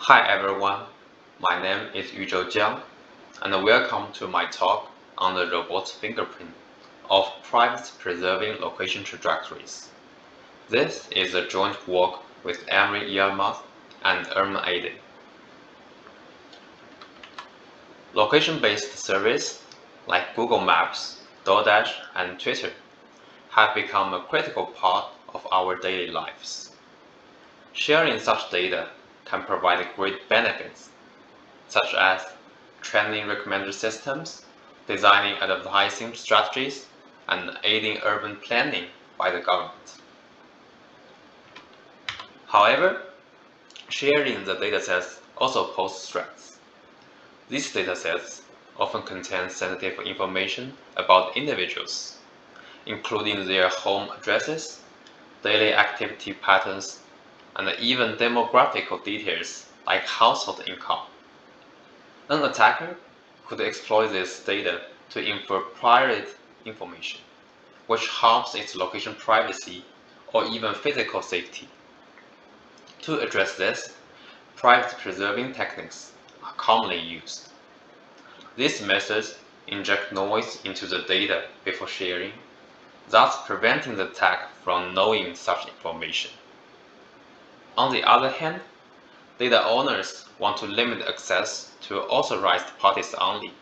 Hi everyone, my name is Yuzhou Jiang, and welcome to my talk on the robot fingerprint of privacy-preserving location trajectories. This is a joint work with Emery Yilmaz and Erman Ade. Location-based services like Google Maps, DoorDash, and Twitter have become a critical part of our daily lives. Sharing such data can provide great benefits, such as training recommender systems, designing advertising strategies, and aiding urban planning by the government. However, sharing the datasets also poses threats. These datasets often contain sensitive information about individuals, including their home addresses, daily activity patterns, and even demographic details like household income. An attacker could exploit this data to infer private information, which harms its location privacy or even physical safety. To address this, privacy-preserving techniques are commonly used. These methods inject noise into the data before sharing, thus preventing the attacker from knowing such information. On the other hand, data owners want to limit access to authorized parties only.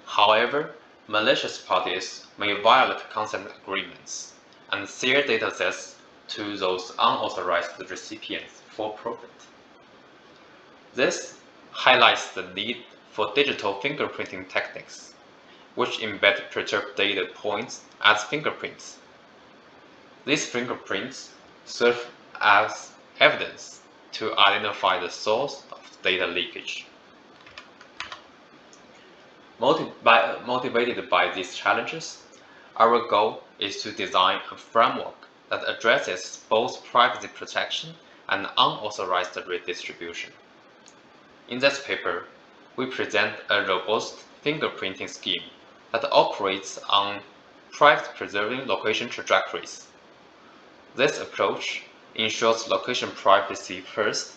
However, malicious parties may violate consent agreements and share datasets to those unauthorized recipients for profit. This highlights the need for digital fingerprinting techniques, which embed perturbed data points as fingerprints. These fingerprints serve as evidence to identify the source of data leakage. Motivated by these challenges, our goal is to design a framework that addresses both privacy protection and unauthorized redistribution. In this paper, we present a robust fingerprinting scheme that operates on privacy-preserving location trajectories. This approach ensures location privacy first,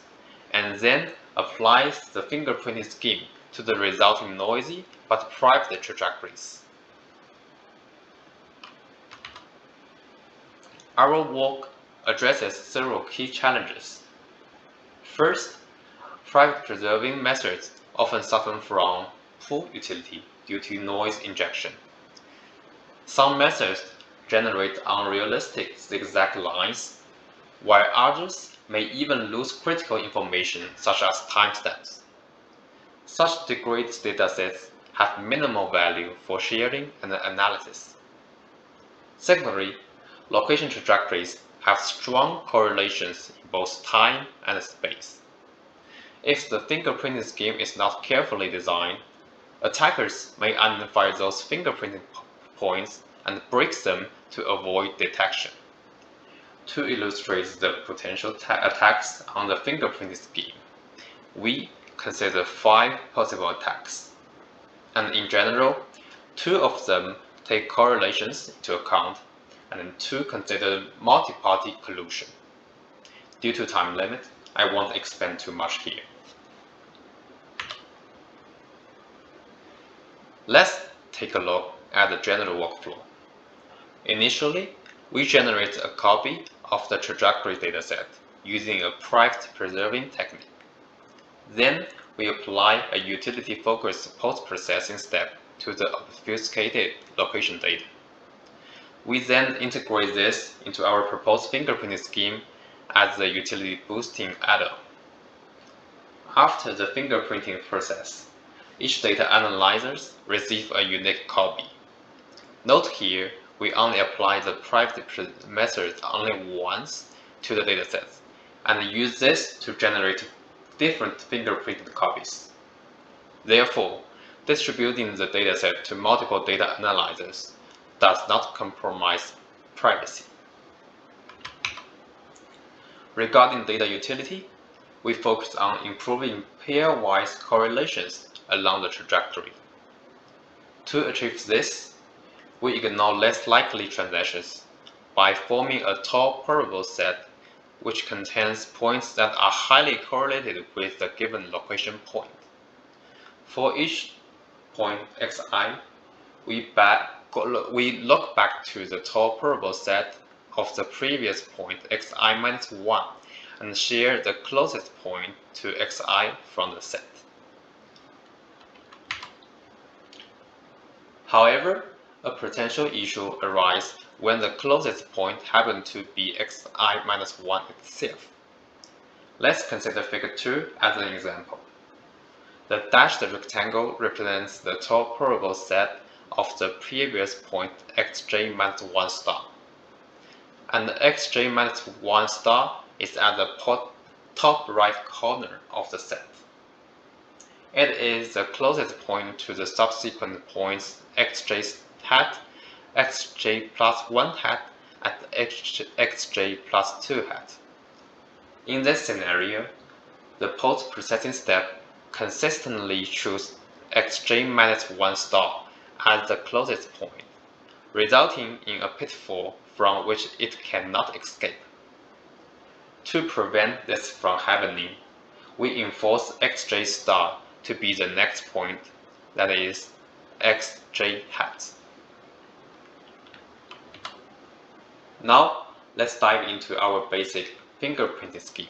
and then applies the fingerprinting scheme to the resulting noisy but private trajectories. Our work addresses several key challenges. First, privacy-preserving methods often suffer from poor utility due to noise injection. Some methods generate unrealistic zigzag lines, while others may even lose critical information such as timestamps. Such degraded datasets have minimal value for sharing and analysis. Secondly, location trajectories have strong correlations in both time and space. If the fingerprinting scheme is not carefully designed, attackers may identify those fingerprinting points and break them to avoid detection. To illustrate the potential attacks on the fingerprinting scheme, we consider 5 possible attacks, and in general, 2 of them take correlations into account, and 2 consider multi-party collusion. Due to time limit, I won't expand too much here. Let's take a look at the general workflow. Initially, we generate a copy of the trajectory dataset using a privacy-preserving technique. Then, we apply a utility-focused post-processing step to the obfuscated location data. We then integrate this into our proposed fingerprinting scheme as the utility boosting add-on. After the fingerprinting process, each data analyzers receive a unique copy. Note here, we only apply the privacy method only once to the datasets, and use this to generate different fingerprinted copies. Therefore, distributing the dataset to multiple data analyzers does not compromise privacy. Regarding data utility, we focus on improving pairwise correlations along the trajectory. To achieve this, we ignore less likely transactions by forming a top probable set which contains points that are highly correlated with the given location point. For each point xi, we look back to the top probable set of the previous point xi minus 1 and share the closest point to xi from the set. However, a potential issue arises when the closest point happens to be xi minus 1 itself. Let's consider figure 2 as an example. The dashed rectangle represents the top probable set of the previous point xj minus 1 star, and xj minus 1 star is at the top right corner of the set. It is the closest point to the subsequent points xj hat, xj plus 1 hat, and xj plus 2 hat. In this scenario, the post-processing step consistently chooses xj minus 1 star as the closest point, resulting in a pitfall from which it cannot escape. To prevent this from happening, we enforce xj star to be the next point, that is, xj hat. Now, let's dive into our basic fingerprint scheme.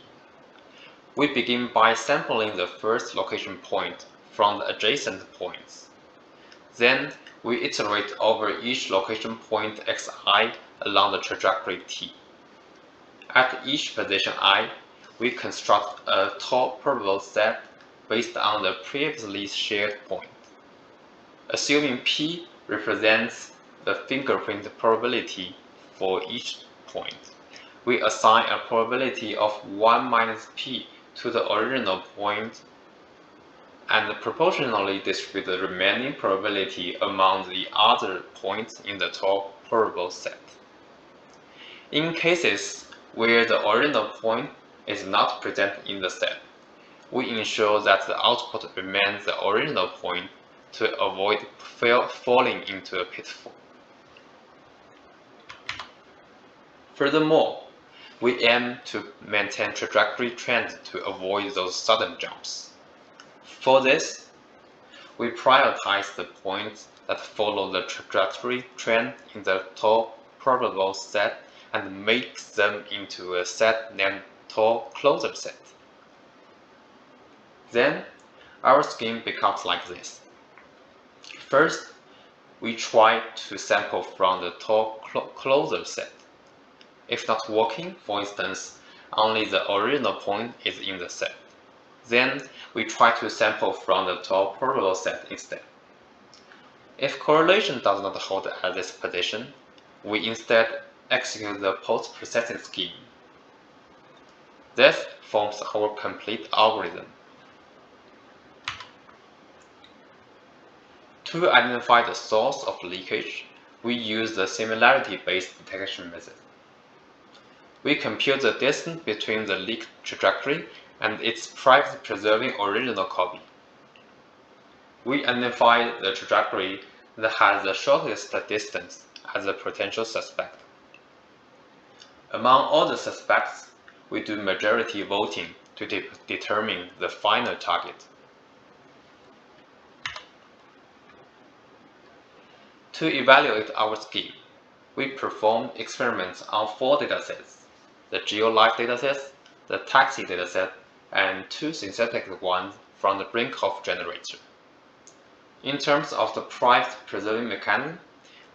We begin by sampling the first location point from the adjacent points. Then, we iterate over each location point xi along the trajectory t. At each position I, we construct a top probable set based on the previously shared point. Assuming p represents the fingerprint probability for each point, we assign a probability of 1 minus p to the original point and proportionally distribute the remaining probability among the other points in the top probable set. In cases where the original point is not present in the set, we ensure that the output remains the original point to avoid falling into a pitfall. Furthermore, we aim to maintain trajectory trend to avoid those sudden jumps. For this, we prioritize the points that follow the trajectory trend in the top probable set and make them into a set named top closer set. Then, our scheme becomes like this. First, we try to sample from the top closer set. If not working, for instance, only the original point is in the set, then we try to sample from the top probable set instead. If correlation does not hold at this position, we instead execute the post-processing scheme. This forms our complete algorithm. To identify the source of leakage, we use the similarity-based detection method. We compute the distance between the leak trajectory and its privacy-preserving original copy. We identify the trajectory that has the shortest distance as a potential suspect. Among all the suspects, we do majority voting to determine the final target. To evaluate our scheme, we performed experiments on 4 datasets: the geo-life dataset, the taxi dataset, and 2 synthetic ones from the Brinkhoff generator. In terms of the privacy-preserving mechanism,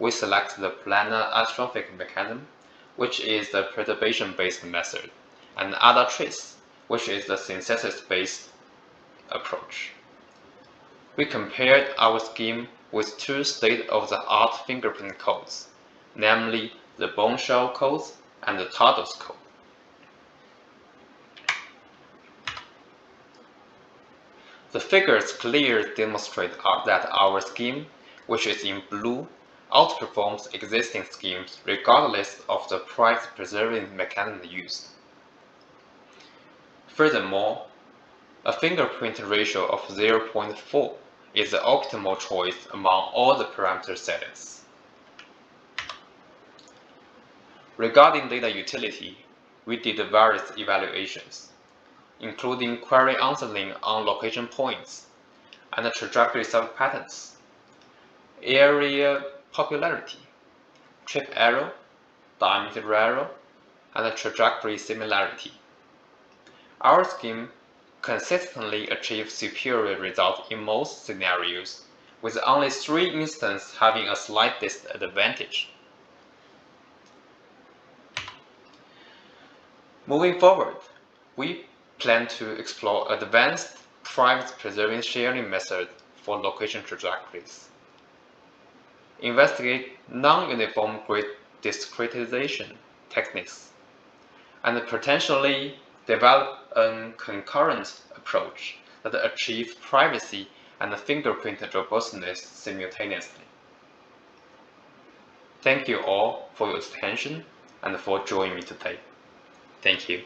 we select the planar atrophic mechanism, which is the perturbation-based method, and AdaTrace, which is the synthesis-based approach. We compared our scheme with 2 state-of-the-art fingerprint codes, namely the Bombshell codes and the TADOS code. The figures clearly demonstrate that our scheme, which is in blue, outperforms existing schemes regardless of the privacy-preserving mechanism used. Furthermore, a fingerprint ratio of 0.4 is the optimal choice among all the parameter settings. Regarding data utility, we did various evaluations, including query answering on location points and trajectory subpatterns, area popularity, trip error, diameter error, and trajectory similarity. Our scheme consistently achieved superior results in most scenarios, with only 3 instances having a slight disadvantage. Moving forward, we plan to explore advanced private preserving sharing methods for location trajectories, investigate non-uniform grid discretization techniques, and potentially develop a concurrent approach that achieves privacy and fingerprint robustness simultaneously. Thank you all for your attention and for joining me today. Thank you.